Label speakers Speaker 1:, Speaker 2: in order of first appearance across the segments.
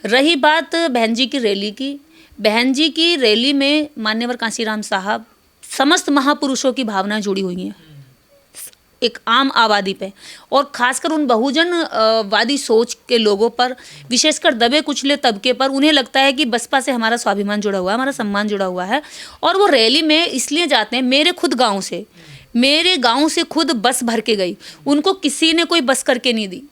Speaker 1: रही बात बहन जी की रैली की, बहन जी की रैली में मान्यवर कांसीराम साहब समस्त महापुरुषों की भावनाएं जुड़ी हुई हैं एक आम आबादी पे, और खासकर उन बहुजन वादी सोच के लोगों पर, विशेषकर दबे कुचले तबके पर। उन्हें लगता है कि बसपा से हमारा स्वाभिमान जुड़ा हुआ है, हमारा सम्मान जुड़ा हुआ है, और वो रैली में इसलिए जाते हैं। मेरे गांव से खुद बस भर के गई, उनको किसी ने कोई बस करके नहीं दी,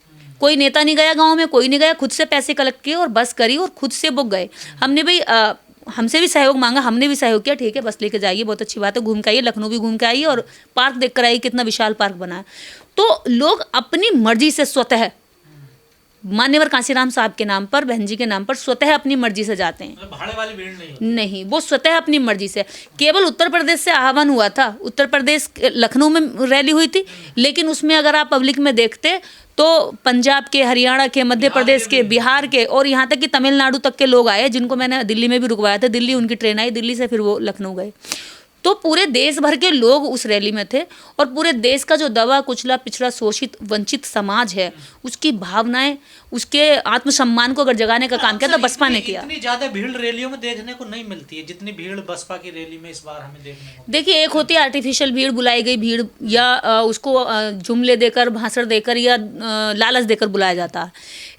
Speaker 1: कोई नेता नहीं गया गांव में, कोई नहीं गया, खुद से पैसे कलेक्ट किए और बस करी और खुद से वो गए। हमने भाई हमसे भी सहयोग मांगा, हमने भी सहयोग किया, ठीक है बस लेके जाइए, बहुत अच्छी बात है, घूम के आइए, लखनऊ भी घूम के आइए और पार्क देख कर आइए, कितना विशाल पार्क बना है। तो लोग अपनी मर्जी से स्वतः मान्यवर कांसीराम साहब के नाम पर, बहन जी के नाम पर स्वतः अपनी मर्जी से जाते हैं,
Speaker 2: भाड़े वाली भीड़ नहीं,
Speaker 1: वो स्वतः अपनी मर्जी से। केवल उत्तर प्रदेश से आह्वान हुआ था, उत्तर प्रदेश लखनऊ में रैली हुई थी, लेकिन उसमें अगर आप पब्लिक में देखते तो पंजाब के, हरियाणा के, मध्य प्रदेश के, बिहार के और यहाँ तक कि तमिलनाडु तक के लोग आए, जिनको मैंने दिल्ली में भी रुकवाया था। दिल्ली उनकी ट्रेन आई, दिल्ली से फिर वो लखनऊ गए। तो पूरे देश भर के लोग उस रैली में थे, और पूरे देश का जो दबा कुचला पिछड़ा शोषित वंचित समाज है, उसकी भावनाएं, उसके आत्मसम्मान को अगर जगाने का काम किया तो बसपा ने किया।
Speaker 2: इतनी ज्यादा भीड़ रैलियों में देखने को नहीं मिलती है जितनी भीड़ बसपा की रैली में इस बार हमें देखने को।
Speaker 1: देखिए, एक होती है आर्टिफिशियल भीड़, बुलाई गई भीड़, या उसको जुमले देकर, भाषण देकर या लालच देकर बुलाया जाता है।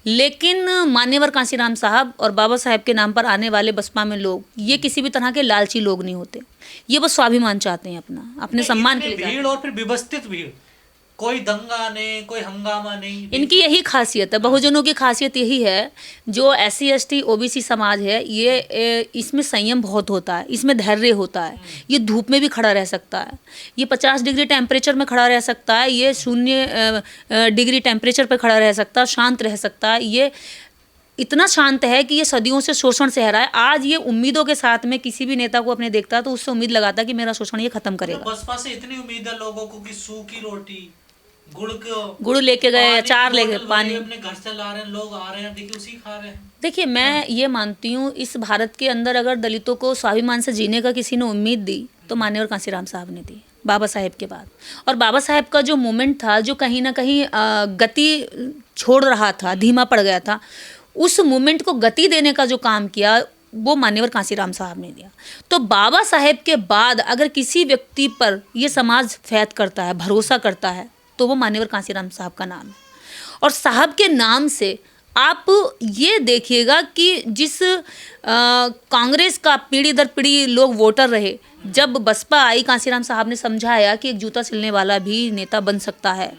Speaker 1: लेकिन मान्यवर कांसीराम साहब और बाबा साहेब के नाम पर आने वाले बसपा में लोग, ये किसी भी तरह के लालची लोग नहीं होते, ये बस स्वाभिमान चाहते हैं अपने सम्मान के लिए।
Speaker 2: भीड़ और फिर व्यवस्थित भीड़, कोई दंगा नहीं, कोई हंगामा नहीं,
Speaker 1: इनकी यही खासियत है, बहुजनों की खासियत यही है। जो SC ST OBC समाज है, ये इसमें संयम बहुत होता है, इसमें धैर्य होता है, ये धूप में भी खड़ा रह सकता है, ये 50 डिग्री टेम्परेचर में खड़ा रह सकता है, ये 0 डिग्री टेम्परेचर पर खड़ा रह सकता है, शांत रह सकता है। ये इतना शांत है कि ये सदियों से शोषण सह रहा है। आज ये उम्मीदों के साथ में किसी भी नेता को अपने देखता है तो उससे उम्मीद लगाता है कि मेरा शोषण ये खत्म करेगा।
Speaker 2: बसपा से इतनी उम्मीद है लोगों को कि सूखी रोटी,
Speaker 1: गुड़ लेके गए, अचार लेके, पानी
Speaker 2: अपने घर से ला रहे हैं, लोग आ रहे हैं, देखिए उसी खा रहे हैं।
Speaker 1: देखिए, मैं ये मानती हूँ, इस भारत के अंदर अगर दलितों को स्वाभिमान से जीने का किसी ने उम्मीद दी तो मान्यवर कांसीराम साहब ने दी, बाबा साहेब के बाद। और बाबा साहेब का जो मूवमेंट था, जो कहीं ना कहीं गति छोड़ रहा था, धीमा पड़ गया था, उस मूवमेंट को गति देने का जो काम किया वो मान्यवर कांसीराम साहब ने दिया। तो बाबा साहेब के बाद अगर किसी व्यक्ति पर ये समाज फैद करता है, भरोसा करता है, तो वो मान्यवर कांसीराम साहब का नाम है। और साहब के नाम से आप ये देखिएगा कि जिस कांग्रेस का पीढ़ी दर पीढ़ी लोग वोटर रहे, जब बसपा आई, कांसीराम साहब ने समझाया कि एक जूता सिलने वाला भी नेता बन सकता है।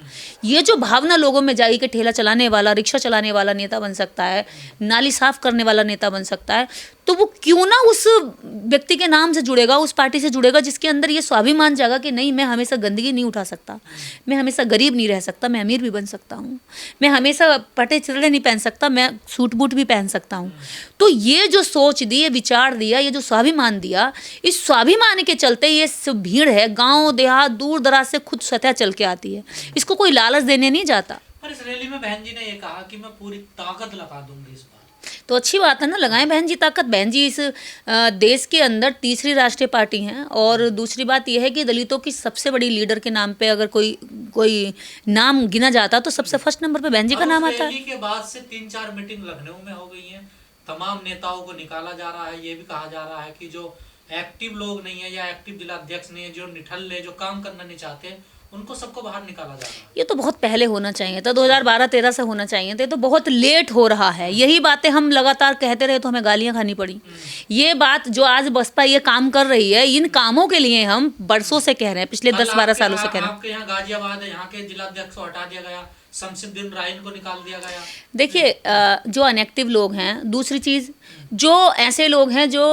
Speaker 1: ये जो भावना लोगों में जाई कि ठेला चलाने वाला, रिक्शा चलाने वाला नेता बन सकता है, नाली साफ करने वाला नेता बन सकता है, तो वो क्यों ना उस व्यक्ति के नाम से जुड़ेगा, उस पार्टी से जुड़ेगा जिसके अंदर ये स्वाभिमान जागा कि नहीं, मैं हमेशा गंदगी नहीं उठा सकता, मैं हमेशा गरीब नहीं रह सकता, मैं अमीर भी बन सकता हूँ, मैं हमेशा पटे चिरड़े नहीं पहन सकता, मैं सूट बूट भी पहन सकता हूँ। तो ये जो सोच दी, ये विचार दिया, ये जो स्वाभिमान दिया, इस स्वाभिमान के चलते ये भीड़ है, गांव देहात दूर दराज से खुद स्वतः चल के आती है, इसको कोई लालच देने नहीं जाता।
Speaker 2: पर इस रैली में बहन जी ने ये कहा कि मैं पूरी ताकत लगा दूंगी इस बार।
Speaker 1: तो अच्छी बात है ना, लगाएं बहन जी ताकत। बहन जी इस देश के अंदर तीसरी राष्ट्रीय पार्टी हैं, और दूसरी बात यह है कि दलितों की सबसे बड़ी लीडर के नाम पे अगर कोई नाम गिना जाता तो सबसे फर्स्ट नंबर पे बहन जी का नाम आता है।
Speaker 2: रैली के बाद से 3-4 मीटिंग लखनऊ में हो गई हैं, तमाम नेताओं को निकाला जा रहा है। ये भी कहा जा रहा है कि जो एक्टिव लोग नहीं है या एक्टिव जिला अध्यक्ष नहीं है, जो निठल्ले, जो काम करना नहीं चाहते, उनको सबको बाहर निकाला जा रहा है।
Speaker 1: ये तो बहुत पहले होना चाहिए था, 2012-13 से होना चाहिए थे, तो बहुत लेट हो रहा है। यही बातें हम लगातार कहते रहे तो हमें गालियां खानी पड़ी। ये बात जो आज बसपा ये काम कर रही है, इन कामों के लिए हम बरसों से कह रहे हैं, पिछले 10-12 सालों से कह रहे हैं।
Speaker 2: आपके यहाँ गाजियाबाद है, यहाँ के जिला अध्यक्ष को हटा दिया गया, शमसुद्दीन राइन को निकाल दिया गया।
Speaker 1: देखिए, जो अनएक्टिव लोग हैं, दूसरी चीज जो ऐसे लोग हैं जो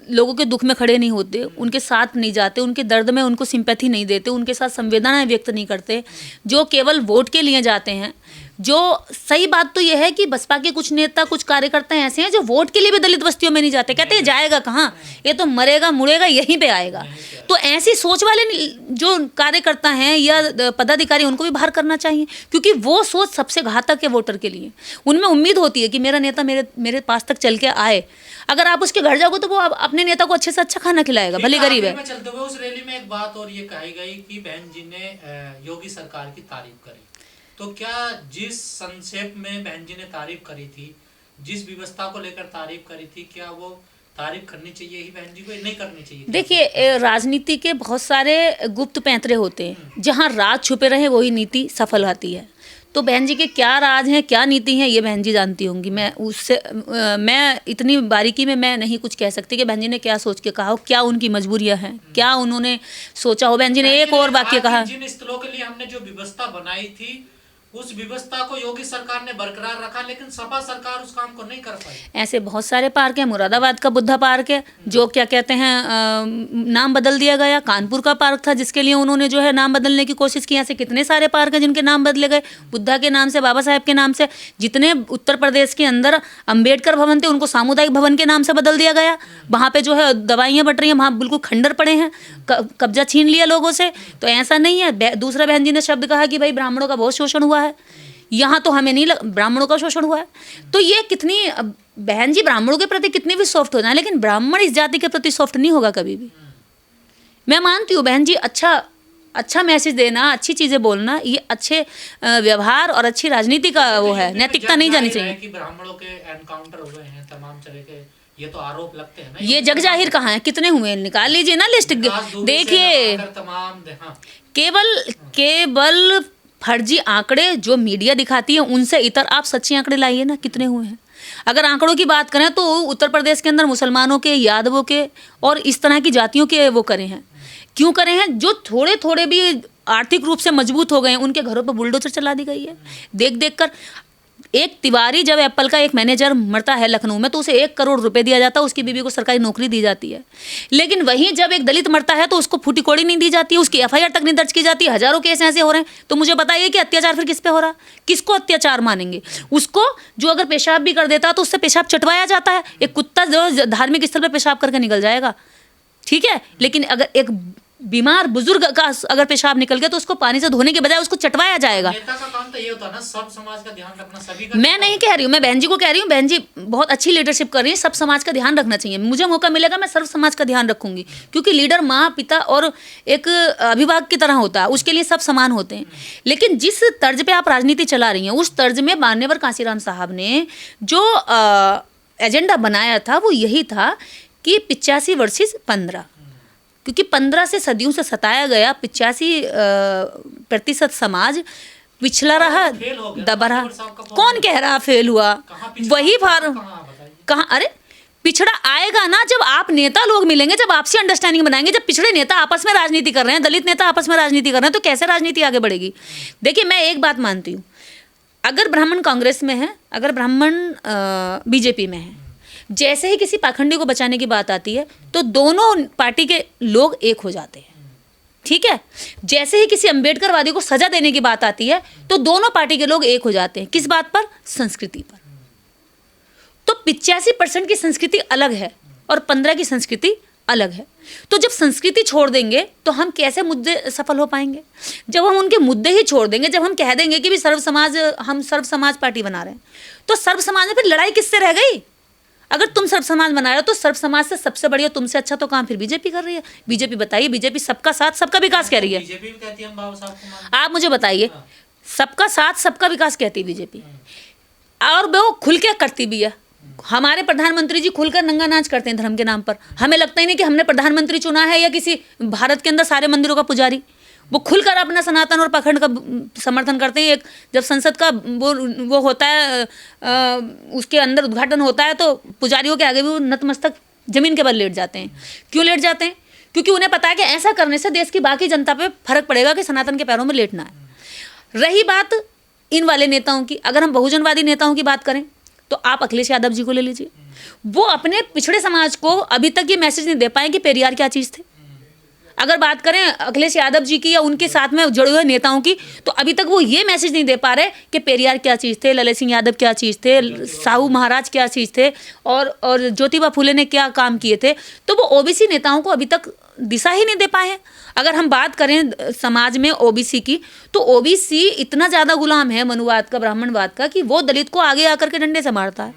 Speaker 1: लोगों के दुख में खड़े नहीं होते, उनके साथ नहीं जाते, उनके दर्द में उनको सिंपैथी नहीं देते, उनके साथ संवेदनाएं व्यक्त नहीं करते, जो केवल वोट के लिए जाते हैं। जो सही बात तो यह है कि बसपा के कुछ नेता, कुछ कार्यकर्ता ऐसे हैं जो वोट के लिए भी दलित बस्तियों में नहीं जाते, कहते हैं जाएगा कहाँ, ये तो मरेगा मुड़ेगा यहीं पे आएगा। तो ऐसी सोच वाले जो कार्यकर्ता हैं या पदाधिकारी, उनको भी बाहर करना चाहिए, क्योंकि वो सोच सबसे घातक है वोटर के लिए। उनमें उम्मीद होती है कि मेरा नेता मेरे पास तक चल के आए। अगर आप उसके घर जाओगे तो वो अपने नेता को अच्छे से अच्छा खाना खिलाएगा, भले गरीब है।
Speaker 2: चलते हुए उस रैली में एक बात और ये कही गई कि बहन जी ने योगी सरकार की तारीफ करी। तो क्या जिस संक्षेप में बहन जी ने तारीफ करी थी, जिस व्यवस्था को लेकर तारीफ करी थी, क्या वो तारीफ करनी चाहिए ही बहन जी को, नहीं करनी चाहिए?
Speaker 1: देखिए, राजनीति के बहुत सारे गुप्त पैंतरे होते हैं, जहाँ राज छुपे रहे वही नीति सफल होती है। तो बहन जी के क्या राज हैं, क्या नीति हैं, ये बहन जी जानती होंगी। मैं इतनी बारीकी में मैं नहीं कुछ कह सकती कि बहन जी ने क्या सोच के कहा हो, क्या उनकी मजबूरियां हैं, क्या उन्होंने सोचा हो। बहन जी ने एक और वाक्य कहा,
Speaker 2: जिन स्थलों के लिए हमने जो व्यवस्था बनाई थी उस व्यवस्था को योगी सरकार ने बरकरार रखा, लेकिन सपा सरकार उस काम को नहीं कर पाई।
Speaker 1: ऐसे बहुत सारे पार्क हैं। मुरादाबाद का बुद्धा पार्क है, जो क्या कहते हैं नाम बदल दिया गया। कानपुर का पार्क था जिसके लिए उन्होंने जो है नाम बदलने की कोशिश की। ऐसे कितने सारे पार्क हैं जिनके नाम बदले गए, बुद्धा के नाम से, बाबा साहेब के नाम से। जितने उत्तर प्रदेश के अंदर अंबेडकर भवन थे उनको सामुदायिक भवन के नाम से बदल दिया गया। वहाँ पे जो है दवाइयाँ बट रही हैं, वहाँ बिल्कुल खंडर पड़े हैं, कब्जा छीन लिया लोगों से। तो ऐसा नहीं है। दूसरा बहन जी ने शब्द कहा कि भाई ब्राह्मणों का बहुत शोषण हुआ है, यहाँ तो हमें नहीं ब्राह्मणों का शोषण हुआ है। तो ये कितनी, बहन जी ब्राह्मणों के प्रति कितनी भी सॉफ्ट हो जाए, लेकिन ब्राह्मण इस जाति के प्रति सॉफ्ट नहीं होगा कभी भी। मैं मानती हूँ बहन जी, अच्छा मैसेज देना, अच्छी चीजें बोलना, ये अच्छे व्यवहार और अच्छी राजनीति का वो है, नैतिकता नहीं जानी चाहिए।
Speaker 2: कि ब्राह्मणों के एनकाउंटर हुए हैं तमाम तरह के, ये तो आरोप लगते हैं ना।
Speaker 1: ये जग जाहिर कहाँ है, कितने हुए, निकाल लीजिए ना लिस्ट। देखिए, केवल फर्जी आंकड़े जो मीडिया दिखाती है उनसे इतर आप सच्चे आंकड़े लाइए ना, कितने हुए हैं। अगर आंकड़ों की बात करें तो उत्तर प्रदेश के अंदर मुसलमानों के, यादवों के और इस तरह की जातियों के वो करे हैं। क्यों करे हैं? जो थोड़े थोड़े भी आर्थिक रूप से मजबूत हो गए हैं उनके घरों पर बुलडोजर चला दी गई है। देख कर एक तिवारी, जब एप्पल का एक मैनेजर मरता है लखनऊ में तो उसे 1 करोड़ रुपए दिया जाता है, उसकी बीवी को सरकारी नौकरी दी जाती है। लेकिन वहीं जब एक दलित मरता है तो उसको फूटी कौड़ी नहीं दी जाती है, उसकी एफआईआर तक नहीं दर्ज की जाती। हजारों केस ऐसे हो रहे हैं। तो मुझे बताइए कि अत्याचार फिर किस पे हो रहा, किसको अत्याचार मानेंगे? उसको जो अगर पेशाब भी कर देता तो उससे पेशाब चटवाया जाता है। एक कुत्ता जो धार्मिक स्थल पर पेशाब करके निकल जाएगा, ठीक है, लेकिन अगर एक बीमार बुजुर्ग का अगर पेशाब निकल गया तो उसको पानी से धोने के बजाय उसको चटवाया जाएगा।
Speaker 2: नेता का काम तो ये होता है ना, सब समाज का ध्यान रखना, सभी का।
Speaker 1: मैं नहीं कह रही हूँ, मैं बहन जी को कह रही हूँ, बहन जी बहुत अच्छी लीडरशिप कर रही है, सब समाज का ध्यान रखना चाहिए। मुझे मौका मिलेगा मैं सर्व समाज का ध्यान रखूंगी, क्योंकि लीडर माँ, पिता और एक अभिभावक की तरह होता है, उसके लिए सब समान होते हैं। लेकिन जिस तर्ज पे आप राजनीति चला रही हैं उस तर्ज में मान्यवर कांसीराम साहब ने जो एजेंडा बनाया था वो यही था कि 85 वर्सेस 15, क्योंकि 15 से सदियों से सताया गया 85% समाज पिछला रहा, दबा रहा। कौन कह रहा फेल हुआ? वही कहाँ, अरे पिछड़ा आएगा ना जब आप नेता लोग मिलेंगे, जब आपसी अंडरस्टैंडिंग बनाएंगे। जब पिछड़े नेता आपस में राजनीति कर रहे हैं, दलित नेता आपस में राजनीति कर रहे हैं, तो कैसे राजनीति आगे बढ़ेगी? देखिए, मैं एक बात मानती हूँ, अगर ब्राह्मण कांग्रेस में है, अगर ब्राह्मण बीजेपी में है, जैसे ही किसी पाखंडी को बचाने की बात आती है तो दोनों पार्टी के लोग एक हो जाते हैं, ठीक है। जैसे ही किसी अंबेडकरवादी को सजा देने की बात आती है तो दोनों पार्टी के लोग एक हो जाते हैं। किस बात पर? संस्कृति पर। तो 85% की संस्कृति अलग है और 15 की संस्कृति अलग है। तो जब संस्कृति छोड़ देंगे तो हम कैसे मुद्दे सफल हो पाएंगे? जब हम उनके मुद्दे ही छोड़ देंगे, जब हम कह देंगे कि भी हम सर्व समाज पार्टी बना रहे हैं, तो सर्व समाज में फिर लड़ाई किससे रह गई? अगर तुम सर्व समाज बना रहे हो तो सर्व समाज से सबसे बढ़िया, तुमसे अच्छा तो काम फिर बीजेपी कर रही है। बीजेपी बताइए, बीजेपी सबका साथ सबका विकास कह रही है।
Speaker 2: बीजेपी भी कहती है हम बाबा साहब को,
Speaker 1: आप मुझे बताइए, सबका साथ सबका विकास कहती है बीजेपी, और वो खुल के करती भी है। हमारे प्रधानमंत्री जी खुलकर नंगा नाच करते हैं धर्म के नाम पर। हमें लगता ही नहीं कि हमने प्रधानमंत्री चुना है या किसी भारत के अंदर सारे मंदिरों का पुजारी। वो खुलकर अपना सनातन और पाखंड का समर्थन करते हैं। एक जब संसद का वो होता है, उसके अंदर उद्घाटन होता है तो पुजारियों के आगे भी वो नतमस्तक जमीन के बल लेट जाते हैं। क्यों लेट जाते हैं? क्योंकि उन्हें पता है कि ऐसा करने से देश की बाकी जनता पे फर्क पड़ेगा कि सनातन के पैरों में लेटना है। रही बात इन वाले नेताओं की, अगर हम बहुजनवादी नेताओं की बात करें तो आप अखिलेश यादव जी को ले लीजिए। वो अपने पिछड़े समाज को अभी तक ये मैसेज नहीं दे पाए कि पेरियार क्या चीज़ थे। अगर बात करें अखिलेश यादव जी की या उनके साथ में जुड़े हुए नेताओं की, तो अभी तक वो ये मैसेज नहीं दे पा रहे कि पेरियार क्या चीज़ थे, ललित सिंह यादव क्या चीज़ थे, साहू महाराज क्या चीज़ थे, और ज्योतिबा फुले ने क्या काम किए थे। तो वो ओबीसी नेताओं को अभी तक दिशा ही नहीं दे पाए हैं। अगर हम बात करें समाज में ओबीसी की, तो ओबीसी इतना ज़्यादा गुलाम है मनुवाद का, ब्राह्मणवाद का, कि वो दलित को आगे आकर के डंडे से मारता है।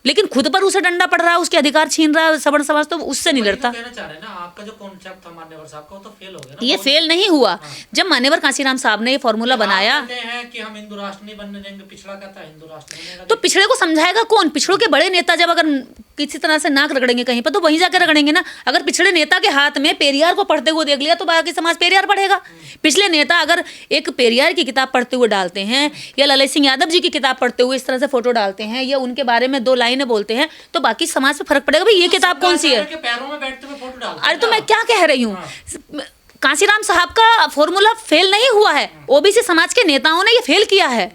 Speaker 1: लेकिन खुद पर उसे डंडा पड़ रहा है, उसके अधिकार छीन रहा है सवर्ण समाज, तो उससे नहीं लड़ता।
Speaker 2: कहना चाह रहे हैं ना, आपका जो कॉन्सेप्ट था मान्यवर साहब का, वो तो फेल हो गया ना।
Speaker 1: ये फेल नहीं हुआ। जब मान्यवर कांसीराम साहब ने ये फॉर्मूला बनाया,
Speaker 2: कहते हैं कि हम हिंदू राष्ट्र नहीं बनने देंगे, पिछड़ा कहता है हिंदू राष्ट्र बनेगा।
Speaker 1: तो पिछड़े को समझाएगा कौन? पिछड़ों के बड़े नेता जब अगर किसी तरह से नाक रगड़ेंगे कहीं पर, तो वहीं जाकर रगड़ेंगे ना। अगर पिछड़े नेता के हाथ में पेरियार को पढ़ते हुए देख लिया, तो बाकी समाज पेरियार पढ़ेगा। पिछले नेता अगर एक पेरियार की किताब पढ़ते हुए डालते हैं, या ललित सिंह यादव जी की किताब पढ़ते हुए इस तरह से फोटो डालते हैं, या उनके बारे में 2 लाइनें बोलते हैं, तो बाकी समाज पे फर्क पड़ेगा, भाई ये किताब कौन सी है।
Speaker 2: पैरों में बैठते हुए फोटो डालते हैं।
Speaker 1: अरे तो मैं क्या कह रही हूँ, कांसीराम साहब का फॉर्मूला फेल नहीं हुआ है, ओबीसी समाज के नेताओं ने ये फेल किया है।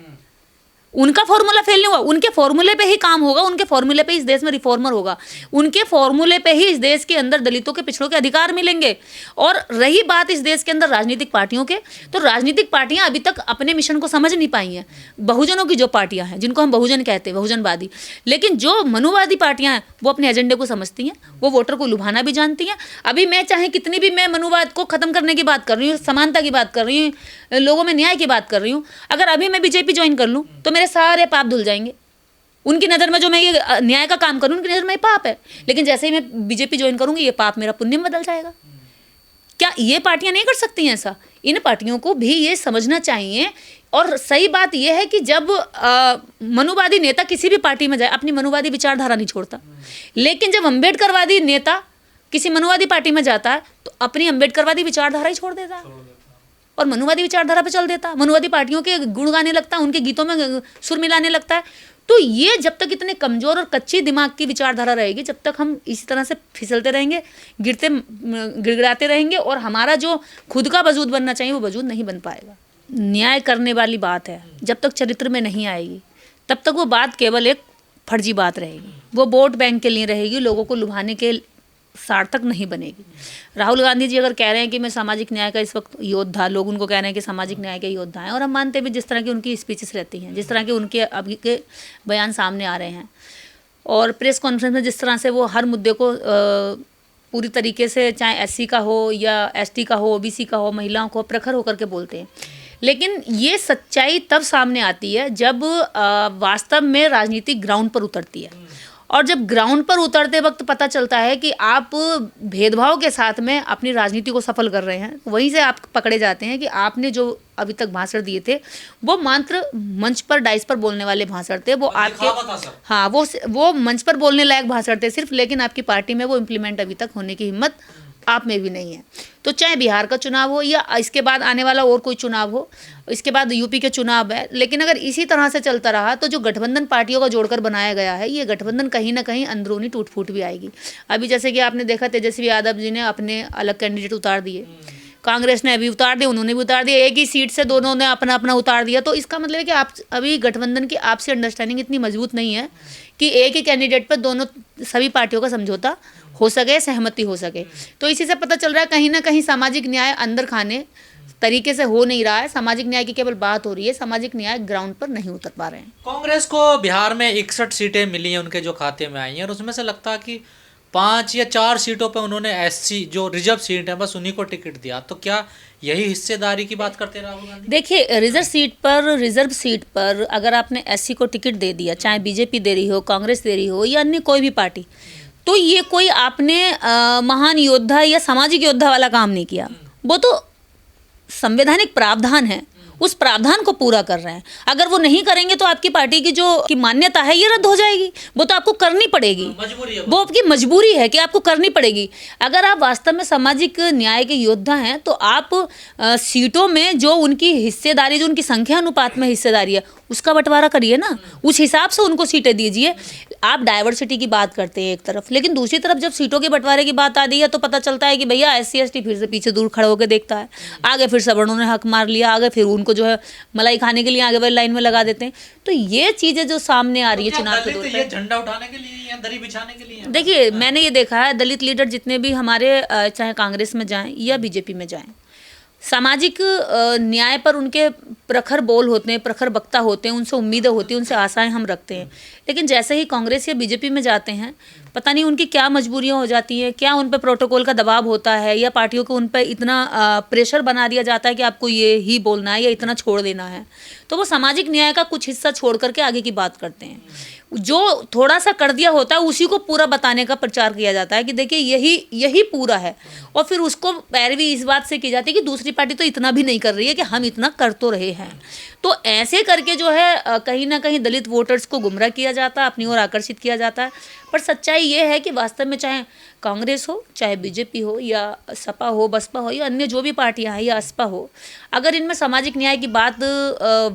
Speaker 1: उनका फॉर्मूला फेल नहीं हुआ, उनके फॉर्मूले पे ही काम होगा, उनके फॉर्मूले पे इस देश में रिफॉर्मर होगा, उनके फॉर्मूले पे ही इस देश के अंदर दलितों के पिछड़ों के अधिकार मिलेंगे। और रही बात इस देश के अंदर राजनीतिक पार्टियों के, तो राजनीतिक पार्टियां अभी तक अपने मिशन को समझ नहीं पाई हैं। बहुजनों की जो पार्टियां हैं, जिनको हम बहुजन कहते हैं, बहुजनवादी, लेकिन जो मनुवादी पार्टियां हैं वो अपने एजेंडे को समझती हैं, वो वोटर को लुभाना भी जानती हैं। अभी मैं चाहे कितनी भी मैं मनुवाद को खत्म करने की बात कर रही हूँ, समानता की बात कर रही हूँ, लोगों में न्याय की बात कर रही हूँ, अगर अभी मैं बीजेपी ज्वाइन कर लूँ तो मेरे सारे पाप धुल जाएंगे। उनकी नज़र में जो मैं ये न्याय का काम करूँ, उनकी नज़र में पाप है, लेकिन जैसे ही मैं बीजेपी ज्वाइन करूँगी, ये पाप मेरा पुण्य में बदल जाएगा। क्या ये पार्टियां नहीं कर सकती हैं ऐसा? इन पार्टियों को भी ये समझना चाहिए। और सही बात यह है कि जब मनुवादी नेता किसी भी पार्टी में जाए, अपनी मनुवादी विचारधारा नहीं छोड़ता, लेकिन जब अम्बेडकरवादी नेता किसी मनुवादी पार्टी में जाता है तो अपनी अम्बेडकरवादी विचारधारा ही छोड़ देता है और मनुवादी विचारधारा पे चल देता, मनुवादी पार्टियों के गुण गाने लगता है, उनके गीतों में सुर मिलाने लगता है। तो ये जब तक इतने कमज़ोर और कच्ची दिमाग की विचारधारा रहेगी, जब तक हम इसी तरह से फिसलते रहेंगे, गिड़गिड़ाते रहेंगे, और हमारा जो खुद का वजूद बनना चाहिए वो वजूद नहीं बन पाएगा। न्याय करने वाली बात है, जब तक चरित्र में नहीं आएगी तब तक वो बात केवल एक फर्जी बात रहेगी, वो वोट बैंक के लिए रहेगी, लोगों को लुभाने के सार्थक नहीं बनेगी। राहुल गांधी जी अगर कह रहे हैं कि मैं सामाजिक न्याय का इस वक्त योद्धा, लोग उनको कह रहे हैं कि सामाजिक न्याय के योद्धा हैं, और हम मानते भी जिस तरह की उनकी स्पीचेस रहती हैं, जिस तरह के उनके अभी के बयान सामने आ रहे हैं, और प्रेस कॉन्फ्रेंस में जिस तरह से वो हर मुद्दे को पूरी तरीके से, चाहे एससी का हो या एसटी का हो, ओबीसी का हो, महिलाओं को प्रखर होकर के बोलते हैं। लेकिन ये सच्चाई तब सामने आती है जब वास्तव में राजनीति ग्राउंड पर उतरती है, और जब ग्राउंड पर उतरते वक्त पता चलता है कि आप भेदभाव के साथ में अपनी राजनीति को सफल कर रहे हैं, वहीं से आप पकड़े जाते हैं कि आपने जो अभी तक भाषण दिए थे वो मात्र मंच पर डाइस पर बोलने वाले भाषण थे, वो आपके, हाँ, वो मंच पर बोलने लायक भाषण थे सिर्फ, लेकिन आपकी पार्टी में वो इम्प्लीमेंट अभी तक होने की हिम्मत आप में भी नहीं है। तो चाहे बिहार का चुनाव हो या इसके बाद आने वाला और कोई चुनाव हो, इसके बाद यूपी के चुनाव है, लेकिन अगर इसी तरह से चलता रहा तो जो गठबंधन पार्टियों का जोड़कर बनाया गया है, ये गठबंधन कहीं ना कहीं अंदरूनी टूट फूट भी आएगी। अभी जैसे कि आपने देखा, तेजस्वी यादव जी ने अपने अलग कैंडिडेट उतार दिए, कांग्रेस ने अभी उतार दिए, उन्होंने भी उतार दिया, एक ही सीट से दोनों ने अपना अपना उतार दिया। तो इसका मतलब है कि आप अभी गठबंधन की आपसी अंडरस्टैंडिंग इतनी मजबूत नहीं है कि एक ही कैंडिडेट पर दोनों सभी पार्टियों का समझौता हो सके, सहमति हो सके। तो इसी से पता चल रहा है कहीं ना कहीं सामाजिक न्याय अंदर खाने तरीके से हो नहीं रहा है, सामाजिक न्याय की केवल बात हो रही है, सामाजिक न्याय ग्राउंड पर नहीं उतर पा रहे हैं।
Speaker 2: कांग्रेस को बिहार में 61 सीटें मिली हैं उनके जो खाते में आई हैं, और उसमें से लगता है कि 5 या 4 सीटों पे उन्होंने एससी जो रिजर्व सीट है बस उन्हीं को टिकट दिया। तो क्या यही हिस्सेदारी की बात करते राहुल गांधी?
Speaker 1: देखिए, रिजर्व सीट पर अगर आपने एससी को टिकट दे दिया, चाहे बीजेपी दे रही हो, कांग्रेस दे रही हो या अन्य कोई भी पार्टी, तो ये कोई आपने महान योद्धा या सामाजिक योद्धा वाला काम नहीं किया, वो तो संवैधानिक प्रावधान है, उस प्रावधान को पूरा कर रहे हैं। अगर वो नहीं करेंगे तो आपकी पार्टी की जो की मान्यता है ये रद्द हो जाएगी, वो तो आपको करनी पड़ेगी,
Speaker 2: मजबूरी है,
Speaker 1: वो आपकी मजबूरी है कि आपको करनी पड़ेगी। अगर आप वास्तव में सामाजिक न्याय के योद्धा हैं तो आप सीटों में जो उनकी हिस्सेदारी, जो उनकी संख्या अनुपात में हिस्सेदारी है, उसका बंटवारा करिए ना, उस हिसाब से उनको सीटें दीजिए। आप डाइवर्सिटी की बात करते हैं एक तरफ, लेकिन दूसरी तरफ जब सीटों के बंटवारे की बात आती है तो पता चलता है कि भैया SC ST फिर से पीछे दूर खड़े होकर देखता है, आगे फिर सवर्णों ने हक मार लिया, आगे फिर उनको जो है मलाई खाने के लिए आगे वाली लाइन में लगा देते हैं। तो ये चीज़ें जो सामने आ रही है चुनाव के दौर पे,
Speaker 2: झंडा उठाने के लिए या दरी बिछाने के लिए?
Speaker 1: देखिए, मैंने ये देखा है, दलित लीडर जितने भी हमारे चाहे कांग्रेस में जाएं या बीजेपी में जाएं, सामाजिक न्याय पर उनके प्रखर बोल होते हैं, प्रखर वक्ता होते हैं, उनसे उम्मीदें होती हैं, उनसे आशाएं हम रखते हैं। लेकिन जैसे ही कांग्रेस या बीजेपी में जाते हैं, पता नहीं उनकी क्या मजबूरियां हो जाती हैं, क्या उन पर प्रोटोकॉल का दबाव होता है, या पार्टियों को उन पर इतना प्रेशर बना दिया जाता है कि आपको ये ही बोलना है या इतना छोड़ देना है, तो वो सामाजिक न्याय का कुछ हिस्सा छोड़ करके आगे की बात करते हैं। जो थोड़ा सा कर दिया होता है उसी को पूरा बताने का प्रचार किया जाता है कि देखिए यही पूरा है, और फिर उसको पैरवी इस बात से की जाती है कि दूसरी पार्टी तो इतना भी नहीं कर रही है कि हम इतना कर तो रहे हैं। तो ऐसे करके जो है कहीं ना कहीं दलित वोटर्स को गुमराह किया जाता है, अपनी ओर आकर्षित किया जाता है। पर सच्चाई ये है कि वास्तव में चाहे कांग्रेस हो, चाहे बीजेपी हो, या सपा हो, बसपा हो, या अन्य जो भी पार्टियां हैं, या असपा हो, अगर इनमें सामाजिक न्याय की बात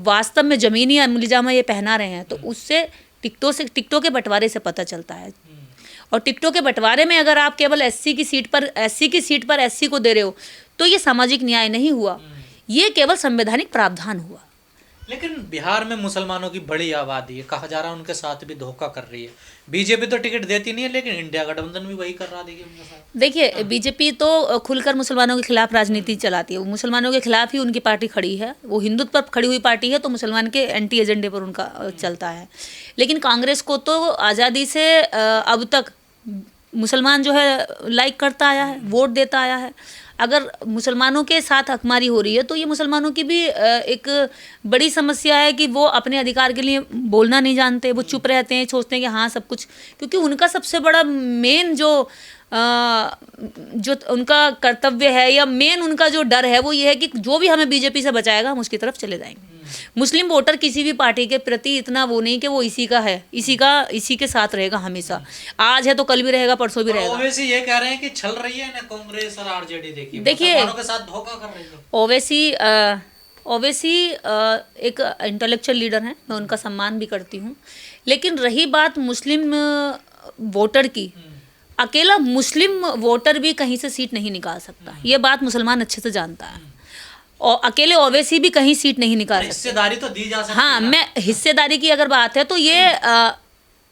Speaker 1: वास्तव में ज़मीनी अमलीजामा ये पहना रहे हैं तो उससे टिकटों के बंटवारे से पता चलता है। और टिकटों के बंटवारे में अगर आप केवल एससी की सीट पर एससी को दे रहे हो तो ये सामाजिक न्याय नहीं हुआ, ये केवल संवैधानिक प्रावधान हुआ।
Speaker 2: लेकिन बिहार में मुसलमानों की बड़ी आबादी है, कहा जा रहा है उनके साथ भी धोखा कर रही है। बीजेपी तो टिकट देती नहीं है, लेकिन इंडिया गठबंधन भी वही कर रहा है, देखिए उनके साथ।
Speaker 1: देखिए बीजेपी तो खुलकर मुसलमानों के खिलाफ राजनीति चलाती है, वो मुसलमानों के खिलाफ ही उनकी पार्टी खड़ी है, वो हिंदुत्व पर खड़ी हुई पार्टी है, तो मुसलमान के एंटी एजेंडे पर उनका चलता है। लेकिन कांग्रेस को तो आज़ादी से अब तक मुसलमान जो है लाइक करता आया है, वोट देता आया है। अगर मुसलमानों के साथ हकमारी हो रही है तो ये मुसलमानों की भी एक बड़ी समस्या है कि वो अपने अधिकार के लिए बोलना नहीं जानते, वो चुप रहते हैं, सोचते हैं कि हाँ सब कुछ, क्योंकि उनका सबसे बड़ा मेन जो उनका कर्तव्य है या मेन उनका जो डर है वो ये है कि जो भी हमें बीजेपी से बचाएगा हम उसकी तरफ चले जाएंगे। मुस्लिम वोटर किसी भी पार्टी के प्रति इतना वो नहीं कि वो इसी का है, इसी के साथ रहेगा हमेशा, आज है तो कल भी रहेगा, परसों भी रहेगा।
Speaker 2: ओवैसी ये कह रहे हैं कि छल रही है ना कांग्रेस और आरजेडी, देखिए
Speaker 1: मुसलमानों
Speaker 2: के साथ धोखा कर रही है।
Speaker 1: ओवैसी एक इंटेलेक्चुअल लीडर हैं, मैं उनका सम्मान भी करती हूँ, लेकिन रही बात मुस्लिम वोटर की, अकेला मुस्लिम वोटर भी कहीं से सीट नहीं निकाल सकता, ये बात मुसलमान अच्छे से जानता है, और अकेले ओवैसी भी कहीं सीट नहीं निकाल सकते।
Speaker 2: हिस्सेदारी तो दी जा सकती है।
Speaker 1: हाँ, मैं हिस्सेदारी की अगर बात है तो ये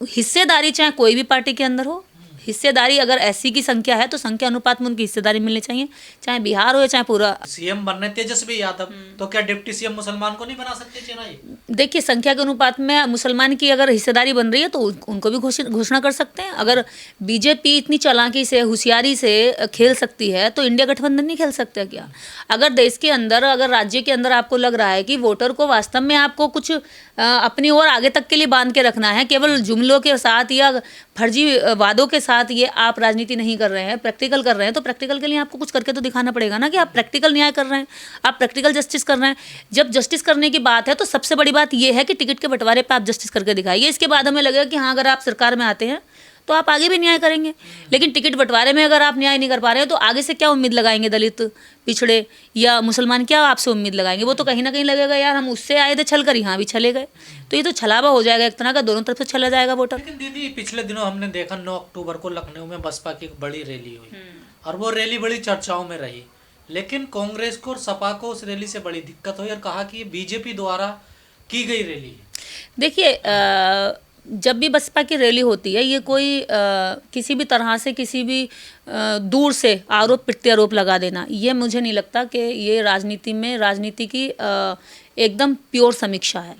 Speaker 1: हिस्सेदारी चाहे कोई भी पार्टी के अंदर हो, हिस्सेदारी अगर एससी की संख्या है तो संख्या अनुपात में उनकी हिस्सेदारी मिलनी चाहिए, चाहे बिहार हो या चाहे पूरा।
Speaker 2: सीएम बनने तेजस्वी यादव, तो क्या डिप्टी सीएम मुसलमान को नहीं बना सकते चेन्नई?
Speaker 1: देखिए संख्या के अनुपात में मुसलमान की अगर हिस्सेदारी बन रही है तो उनको भी घोषणा कर सकते हैं। अगर बीजेपी इतनी चालाकी से, होशियारी से खेल सकती है तो इंडिया गठबंधन नहीं खेल सकता क्या? अगर देश के अंदर, अगर राज्य के अंदर आपको लग रहा है कि वोटर को वास्तव में आपको कुछ अपनी ओर आगे तक के लिए बांध के रखना है, केवल जुमलों के साथ या फर्जी वादों के साथ ये आप राजनीति नहीं कर रहे हैं, प्रैक्टिकल कर रहे हैं, तो प्रैक्टिकल के लिए आपको कुछ करके तो दिखाना पड़ेगा ना कि आप प्रैक्टिकल न्याय कर रहे हैं, आप प्रैक्टिकल जस्टिस कर रहे हैं। जब जस्टिस करने की बात है तो सबसे बड़ी बात ये है कि टिकट के बंटवारे पे आप जस्टिस करके दिखाइए, इसके बाद हमें लगेगा कि हाँ अगर आप सरकार में आते हैं तो आप आगे भी न्याय करेंगे। लेकिन टिकट बंटवारे में अगर आप न्याय नहीं कर पा रहे हैं तो आगे से क्या उम्मीद लगाएंगे दलित, पिछड़े या मुसलमान, क्या आपसे उम्मीद लगाएंगे? वो तो कहीं ना कहीं लगेगा यार हम उससे आए थे छल कर, यहाँ भी छले गए, तो ये तो छलावा हो जाएगा एक तरह का, दोनों तरफ से छला जाएगा वोटर।
Speaker 2: लेकिन दीदी पिछले दिनों हमने देखा 9 अक्टूबर को लखनऊ में बसपा की एक बड़ी रैली हुई और वो रैली बड़ी चर्चाओं में रही, लेकिन कांग्रेस को और सपा को उस रैली से बड़ी दिक्कत हुई और कहा कि ये बीजेपी द्वारा की गई रैली है।
Speaker 1: देखिए जब भी बसपा की रैली होती है ये कोई किसी भी तरह से, किसी भी दूर से आरोप प्रत्यारोप लगा देना, ये मुझे नहीं लगता कि ये राजनीति की एकदम प्योर समीक्षा है।